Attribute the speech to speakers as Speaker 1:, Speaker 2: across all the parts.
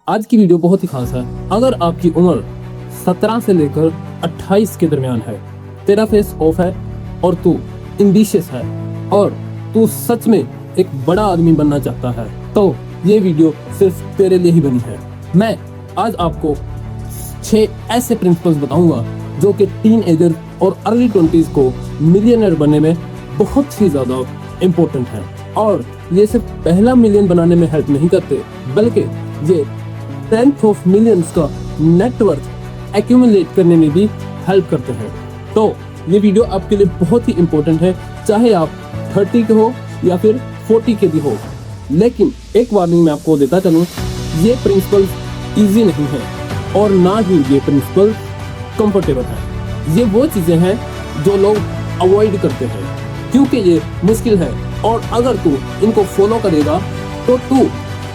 Speaker 1: आज की वीडियो बहुत ही खास है। अगर आपकी उम्र 17 से लेकर 28 के दरमियान है, तेरा फेस ऑफ है और तू एम्बिशियस है और तू सच में एक बड़ा आदमी बनना चाहता है, तो ये वीडियो सिर्फ तेरे लिए ही बनी है। मैं आज आपको 6 ऐसे प्रिंसिपल्स बताऊंगा जो कि टीन एजर और अर्ली 20s को मिलियनर बनने में बहुत ही ज़्यादा इम्पोर्टेंट है। और ये सिर्फ पहला मिलियन बनाने में हेल्प नहीं करते, बल्कि ये 10th ऑफ मिलियंस का नेटवर्क एक्यूमुलेट करने में भी हेल्प करते हैं। तो ये वीडियो आपके लिए बहुत ही इम्पोर्टेंट है, चाहे आप 30 के हो या फिर 40 के भी हो। लेकिन एक वार्निंग मैं आपको देता चलूँ, ये प्रिंसिपल्स ईजी नहीं है और ना ही ये प्रिंसिपल कंफर्टेबल है। ये वो चीज़ें हैं जो लोग अवॉइड करते हैं क्योंकि ये मुश्किल है, और अगर तू इनको फॉलो करेगा तो तू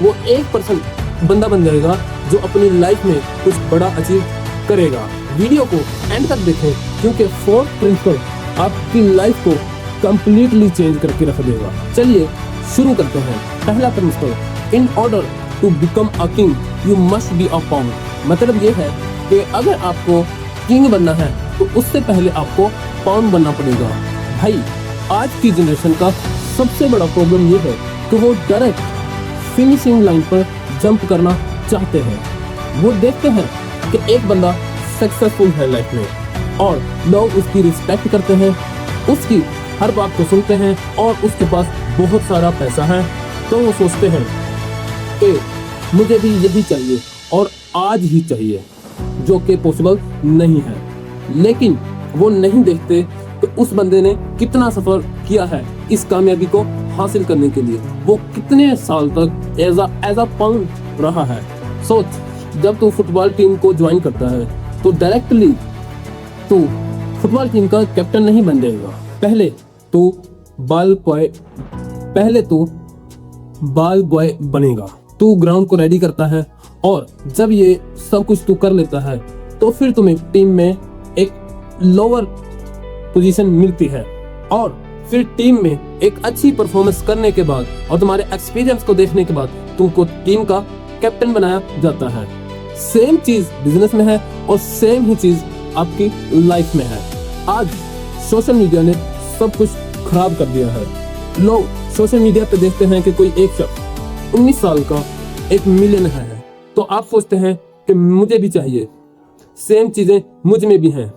Speaker 1: वो 1% बंदा बन जाएगा जो अपनी लाइफ में कुछ बड़ा अचीव करेगा। वीडियो को एंड तक देखें क्योंकि 4th प्रिंसिपल आपकी लाइफ को कंप्लीटली चेंज करके रख देगा। चलिए शुरू करते हैं। पहला principle, in order to become a king you must be a pound. मतलब ये है कि अगर आपको किंग बनना है तो उससे पहले आपको पाउंड बनना पड़ेगा। भाई आज की जनरेशन का सबसे बड़ा प्रॉब्लम ये है कि वो डायरेक्ट फिनिशिंग लाइन पर जंप करना चाहते हैं। वो देखते हैं कि एक बंदा सक्सेसफुल है लाइफ में और लोग उसकी रिस्पेक्ट करते हैं, उसकी हर बात को सुनते हैं और उसके पास बहुत सारा पैसा है, तो वो सोचते हैं कि मुझे भी यही चाहिए और आज ही चाहिए, जो कि पॉसिबल नहीं है। लेकिन वो नहीं देखते कि उस बंदे ने कितना सफर किया है इस कामयाबी को हासिल करने के लिए, वो कितने साल तक एज अ पाउंड रहा है। सोच, जब तू फुटबॉल टीम को ज्वाइन करता है तो डायरेक्टली तू फुटबॉल टीम का कैप्टन नहीं बन जाएगा। पहले तू बाल बॉय बनेगा। तू ग्राउंड को रेडी करता है और जब ये सब कुछ तू कर लेता है तो फिर तुम्हें टीम में एक लोअर पोजीशन मिलती है और फिर टीम में एक अच्छी परफॉर्मेंस करने के बाद और तुम्हारे एक्सपीरियंस को देखने के बाद तुमको टीम का कैप्टन बनाया जाता है। सेम चीज बिजनेस में है और सेम ही चीज आपकी लाइफ में है। आज सोशल मीडिया ने सब कुछ खराब कर दिया है। लोग सोशल मीडिया पे देखते हैं कि कोई एक शख्स 19 साल का एक मिलियनर है, तो आप सोचते हैं कि मुझे भी चाहिए, सेम चीजें मुझ में भी हैं।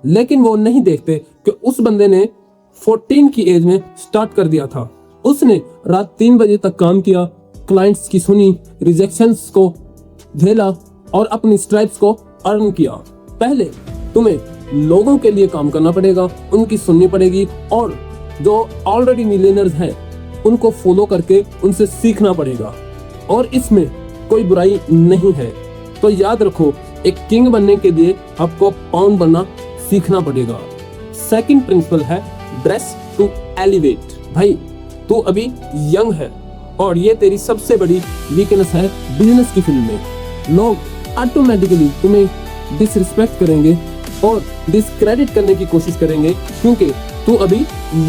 Speaker 1: लेकिन वो नहीं देखते कि उस बंदे ने 14 की एज में स्टार्ट कर दिया था। उसने रात 3 बजे तक काम किया, क्लाइंट्स की सुनी, रिजेक्शंस को झेला और अपनी स्ट्राइप्स को अर्न किया। पहले तुम्हें लोगों के लिए काम करना पड़ेगा, उनकी सुननी पड़ेगी और जो ऑलरेडी मिलियनर्स हैं उनको फॉलो करके उनसे सीखना पड़ेगा, और इसमें कोई बुराई नहीं है। तो याद रखो, एक किंग बनने के लिए आपको पाउंड बनना सीखना पड़ेगा। सेकंड प्रिंसिपल है ड्रेस टू एलिवेट। भाई तू अभी यंग है और ये तेरी सबसे बड़ी वीकनेस है बिजनेस की फील्ड में। लोग ऑटोमेटिकली तुम्हें डिसरिस्पेक्ट करेंगे और डिसक्रेडिट करने की कोशिश करेंगे क्योंकि तू अभी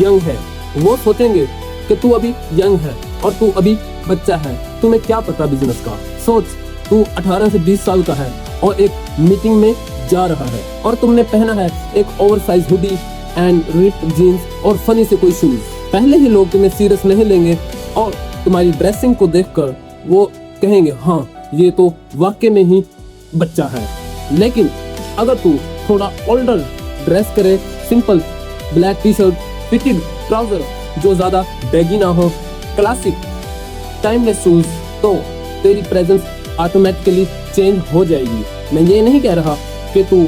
Speaker 1: यंग है। वो सोचेंगे कि तू अभी यंग है और तू अभी बच्चा है, तुम्हें क्या पता बिजनेस का। सोच, तू 18 से 20 साल का है और एक मीटिंग में जा रहा है और तुमने पहना है एक oversize hoodie and ripped jeans और फनी से कोई शूज। पहले ही लोग तुम्हें सीरियस नहीं लेंगे और तुम्हारी ड्रेसिंग को देखकर वो कहेंगे हाँ ये तो वाकई में ही बच्चा है। लेकिन अगर तू थोड़ा ओल्डर ड्रेस करे, simple black T shirt, fitted trouser जो ज्यादा बैगी ना हो, क्लासिक टाइमलेस शूज, तो तेरी प्रेजेंस ऑटोमेटिकली चेंज हो जाएगी। मैं ये नहीं कह रहा कि तू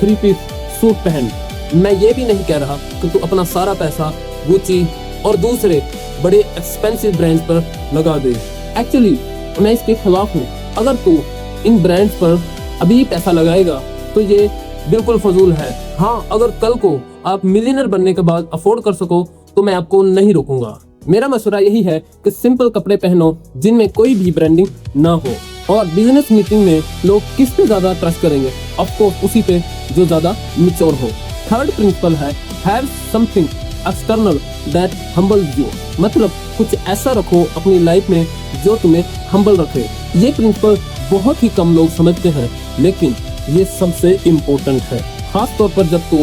Speaker 1: 3 पीस सूट पहन, मैं ये भी नहीं कह रहा कि तू अपना सारा पैसा गुची और दूसरे बड़े एक्सपेंसिव ब्रांड्स पर लगा दे। एक्चुअली मैं इसके खिलाफ हूँ। अगर तू इन ब्रांड्स पर अभी पैसा लगाएगा तो ये बिल्कुल फजूल है। हाँ, अगर कल को आप मिलियनर बनने के बाद अफोर्ड कर सको तो मैं आपको नहीं रोकूंगा। मेरा मशवरा यही है कि सिंपल कपड़े पहनो जिनमें कोई भी ब्रांडिंग ना हो, और बिजनेस मीटिंग में लोग किस पे ज्यादा ट्रस्ट करेंगे, आपको उसी पे जो ज्यादा मैच्योर हो। थर्ड प्रिंसिपल है have something external that हम्बल्स you. मतलब कुछ ऐसा रखो अपनी लाइफ में जो तुम्हें हम्बल रखे। ये प्रिंसिपल बहुत ही कम लोग समझते हैं, लेकिन ये सबसे इम्पोर्टेंट है, खास तौर पर जब तू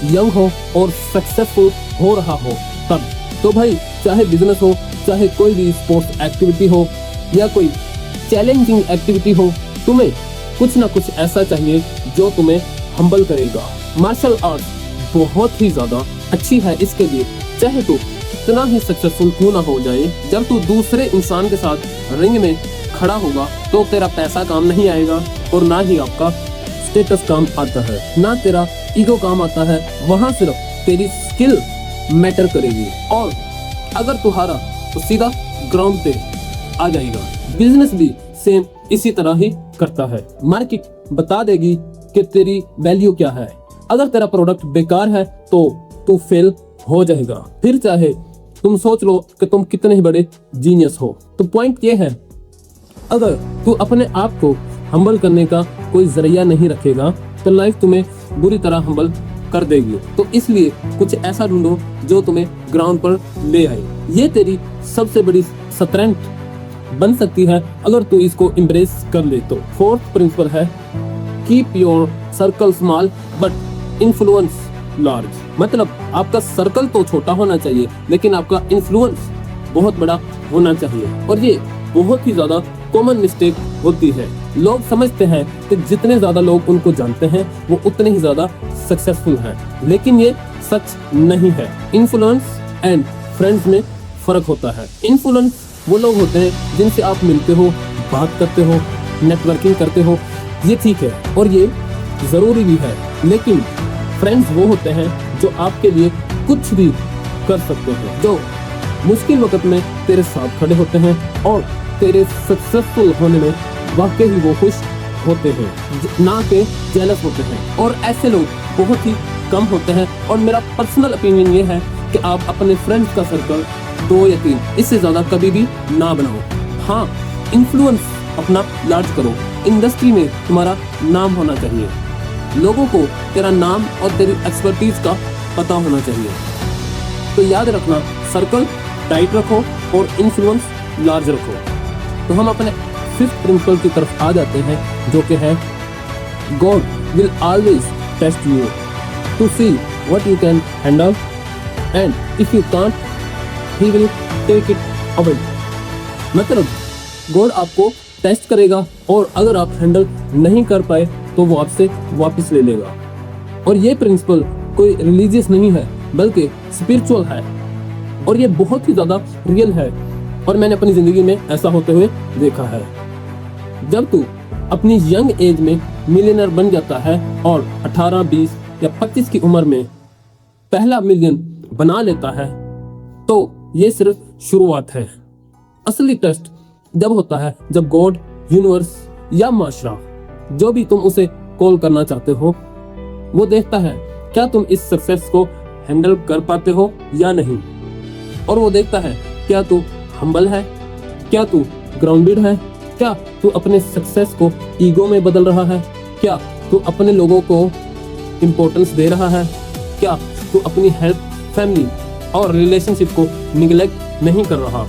Speaker 1: यंग हो और सक्सेसफुल हो रहा हो तब। तो भाई, चाहे बिजनेस हो, चाहे कोई भी स्पोर्ट्स एक्टिविटी हो या कोई चैलेंजिंग एक्टिविटी हो, तुम्हें कुछ ना कुछ ऐसा चाहिए जो तुम्हें हम्बल करेगा। मार्शल आर्ट बहुत ही ज्यादा अच्छी है इसके लिए, चाहे तू कितना ही सक्सेसफुल क्यों ना हो जाए, जब तू दूसरे इंसान के साथ रिंग में खड़ा होगा तो तेरा पैसा काम नहीं आएगा और ना ही आपका स्टेटस काम आता है, ना तेरा ईगो काम आता है। वहां सिर्फ तेरी स्किल मैटर करेगी, और अगर तू हारा तो सीधा ग्राउंड पे आ जाएगा। बिजनेस भी सेम इसी तरह ही करता है। मार्केट बता देगी कि तेरी वैल्यू क्या है। अगर तेरा प्रोडक्ट बेकार है तो तू फेल हो जाएगा, फिर चाहे तुम सोच लो कि तुम कितने ही बड़े जीनियस हो। तो पॉइंट ये है, अगर तू अपने आप को हम्बल करने का कोई जरिया नहीं रखेगा तो लाइफ तुम्हें बुरी तरह हम्बल कर देगी। तो इसलिए कुछ ऐसा ढूंढो जो तुम्हें ग्राउंड पर ले आए। ये तेरी सबसे बड़ी स्ट्रेंथ बन सकती है अगर तू इसको एम्ब्रेस कर ले तो। फोर्थ प्रिंसिपल है, keep your circle small but influence large. मतलब आपका सर्कल तो छोटा होना चाहिए, लेकिन आपका इन्फ्लुएंस बहुत बड़ा होना चाहिए। और ये बहुत ही ज्यादा कॉमन मिस्टेक होती है। लोग समझते हैं कि जितने ज्यादा लोग उनको जानते हैं वो उतने ही ज्यादा सक्सेसफुल हैं, लेकिन ये सच नहीं है। इन्फ्लुएंस एंड फ्रेंड्स में फर्क होता है। इन्फ्लुएंस वो लोग होते हैं जिनसे आप मिलते हो, बात करते हो, नेटवर्किंग करते हो, ये ठीक है और ये जरूरी भी है। लेकिन फ्रेंड्स वो होते हैं जो आपके लिए कुछ भी कर सकते हैं, जो मुश्किल वक्त में तेरे साथ खड़े होते हैं और तेरे सक्सेसफुल होने में वाकई ही वो खुश होते हैं, ना कि जेलस होते हैं। और ऐसे लोग बहुत ही कम होते हैं। और मेरा पर्सनल ओपिनियन ये है कि आप अपने फ्रेंड्स का सर्कल 2 या 3, इससे ज्यादा कभी भी ना बनाओ। हाँ, इन्फ्लुएंस अपना लार्ज करो। इंडस्ट्री में तुम्हारा नाम होना चाहिए, लोगों को तेरा नाम और तेरी एक्सपर्टीज का पता होना चाहिए। तो याद रखना, सर्कल टाइट रखो और इन्फ्लुएंस लार्ज रखो। तो हम अपने 5th प्रिंसिपल की तरफ आ जाते हैं, जो कि है God will always test you to see what you can handle and if you can't he will take it away. मतलब गॉड आपको टेस्ट करेगा और अगर आप हैंडल नहीं कर पाए तो वो आपसे वापस ले लेगा। और ये प्रिंसिपल कोई रिलीजियस नहीं है बल्कि स्पिरिचुअल है, और ये बहुत ही ज्यादा रियल है और मैंने अपनी जिंदगी में ऐसा होते हुए देखा है। जब तू अपनी यंग एज में मिलियनर बन जाता है और 18, 20 या 25 की उम्र में पहला मिलियन बना लेता है तो ये सिर्फ शुरुआत है। असली टेस्ट जब होता है जब गॉड, यूनिवर्स या माशरा, जो भी तुम उसे कॉल करना चाहते हो, वो देखता है क्या तुम इस सक्सेस को हैंडल कर पाते हो या नहीं। और वो देखता है क्या तू हम्बल है, क्या तू ग्राउंडेड है, क्या तू अपने सक्सेस को ईगो में बदल रहा है, क्या तू अपने लोगों को इम्पोर्टेंस दे रहा है, क्या तू अपनी हेल्थ, फैमिली और रिलेशनशिप को निगलेक्ट नहीं कर रहा।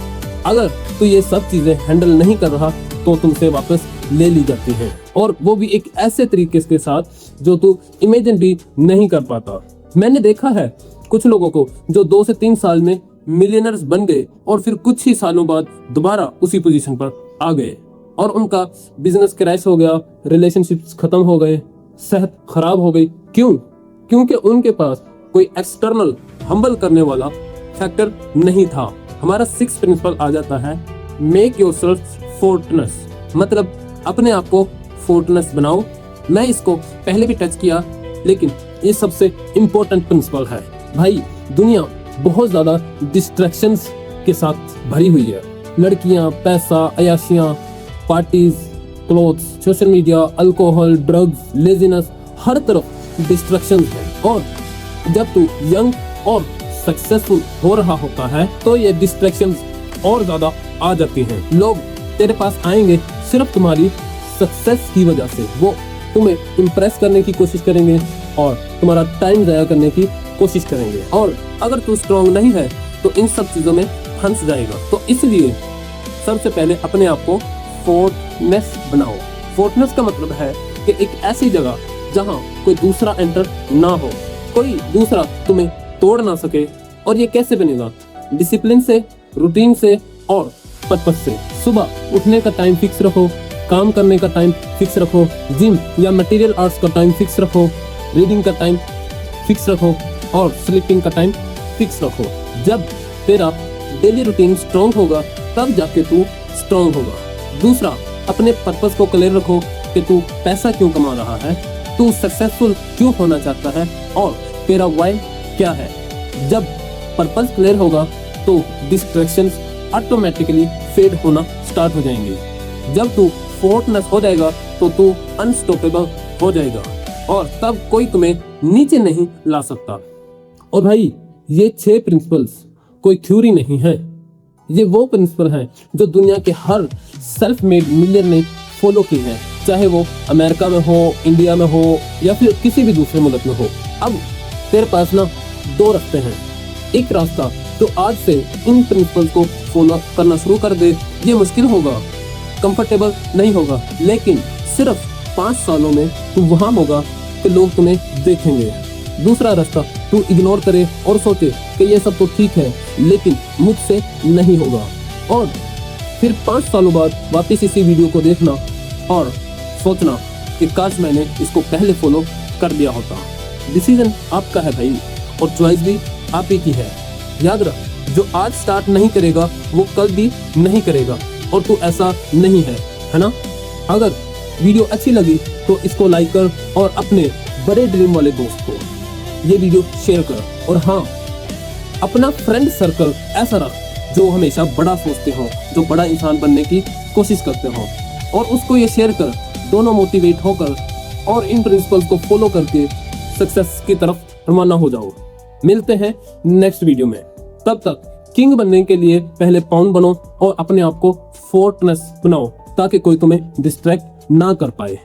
Speaker 1: अगर तू ये सब चीजें हैंडल नहीं कर रहा तो तुमसे वापस ले ली जाती है, और वो भी एक ऐसे तरीके के साथ जो तू इमेजिन भी नहीं कर पाता। मैंने देखा है कुछ लोगों को जो 2 से 3 साल में मिलियनर्स बन गए और फिर कुछ ही सालों बाद दोबारा उसी पोजीशन पर आ गए और उनका बिजनेस क्रैश हो गया, रिलेशनशिप्स खत्म हो गए, सेहत खराब हो गई। क्यों? क्योंकि उनके पास कोई एक्सटर्नल हम्बल करने वाला फैक्टर नहीं था। हमारा 6th प्रिंसिपल आ जाता है, मेक योरसेल्फ फोर्टनेस। मतलब अपने आप को फोर्टनेस बनाओ। मैं इसको पहले भी टच किया, लेकिन ये सबसे इम्पोर्टेंट प्रिंसिपल है। भाई, दुनिया बहुत ज्यादा डिस्ट्रैक्शंस के साथ भरी हुई है। लड़कियां, पैसा, अयाशियां, parties, clothes, social media, alcohol, drugs, laziness, हर तरफ डिस्ट्रैक्शंस है। और जब तू यंग और सक्सेसफुल हो रहा होता है तो ये डिस्ट्रैक्शंस और ज्यादा आ जाती हैं। लोग तेरे पास आएंगे सिर्फ तुम्हारी सक्सेस की वजह से। वो तुम्हें इम्प्रेस करने की कोशिश करेंगे और तुम्हारा टाइम ज़ाया करने की कोशिश करेंगे, और अगर तू स्ट्रॉन्ग नहीं है तो इन सब चीज़ों में फंस जाएगा। तो इसलिए सबसे पहले अपने आप को फोर्टनेस बनाओ। फोर्टनेस का मतलब है कि एक ऐसी जगह जहां कोई दूसरा एंटर ना हो, कोई दूसरा तुम्हें तोड़ ना सके। और ये कैसे बनेगा? डिसिप्लिन से, रूटीन से और पर्पस से। सुबह उठने का टाइम फिक्स रखो, काम करने का टाइम फिक्स रखो, जिम या मटेरियल आर्ट्स का टाइम फिक्स रखो, रीडिंग का टाइम फिक्स रखो और स्लीपिंग का टाइम फिक्स रखो। जब तेरा डेली रूटीन स्ट्रॉन्ग होगा तब जाके तू स्ट्रॉन्ग होगा। दूसरा, अपने पर्पस को क्लियर रखो कि तू पैसा क्यों कमा रहा है, तू सक्सेसफुल क्यों होना चाहता है और तेरा व्हाई क्या है। जब पर्पस क्लियर होगा तो डिस्ट्रैक्शंस ऑटोमेटिकली फेड होना स्टार्ट हो जाएंगे। जब तू फोर्टनेस हो जाएगा तो तू अनस्टॉपेबल हो जाएगा और तब कोई तुम्हें नीचे नहीं ला सकता। और भाई, ये 6 प्रिंसिपल्स कोई थ्योरी नहीं है, ये वो प्रिंसिपल हैं जो दुनिया के हर सेल्फ मेड मिलियनर ने फॉलो की है, चाहे वो अमेरिका में हो, इंडिया में हो या फिर किसी भी दूसरे मुल्क में हो। अब तेरे पास ना 2 रास्ते हैं। एक रास्ता, तो आज से इन प्रिंसिपल्स को फॉलो करना शुरू कर दे। ये मुश्किल होगा, कंफर्टेबल नहीं होगा, लेकिन सिर्फ 5 सालों में तू वहां होगा कि लोग तुम्हें देखेंगे। दूसरा रास्ता, तू इग्नोर करे और सोचे कि ये सब तो ठीक है लेकिन मुझसे नहीं होगा, और फिर 5 सालों बाद वापस इसी वीडियो को देखना और सोचना कि काश मैंने इसको पहले फॉलो कर दिया होता। डिसीजन आपका है भाई, और चॉइस भी आप ही की है। याद रख, जो आज स्टार्ट नहीं करेगा वो कल भी नहीं करेगा, और तू ऐसा नहीं है ना? अगर वीडियो अच्छी लगी तो इसको लाइक कर और अपने बड़े ड्रीम वाले दोस्त को ये वीडियो शेयर कर। और हाँ, अपना फ्रेंड सर्कल ऐसा रख जो हमेशा बड़ा सोचते हो, जो बड़ा इंसान बनने की कोशिश करते हो, और उसको ये शेयर कर। दोनों मोटिवेट होकर और इन प्रिंसिपल्स को फॉलो करके सक्सेस की तरफ रवाना हो जाओ। मिलते हैं नेक्स्ट वीडियो में। तब तक किंग बनने के लिए पहले पाउंड बनो और अपने आप को फोर्टनेस बनाओ ताकि कोई तुम्हें डिस्ट्रैक्ट ना कर पाए।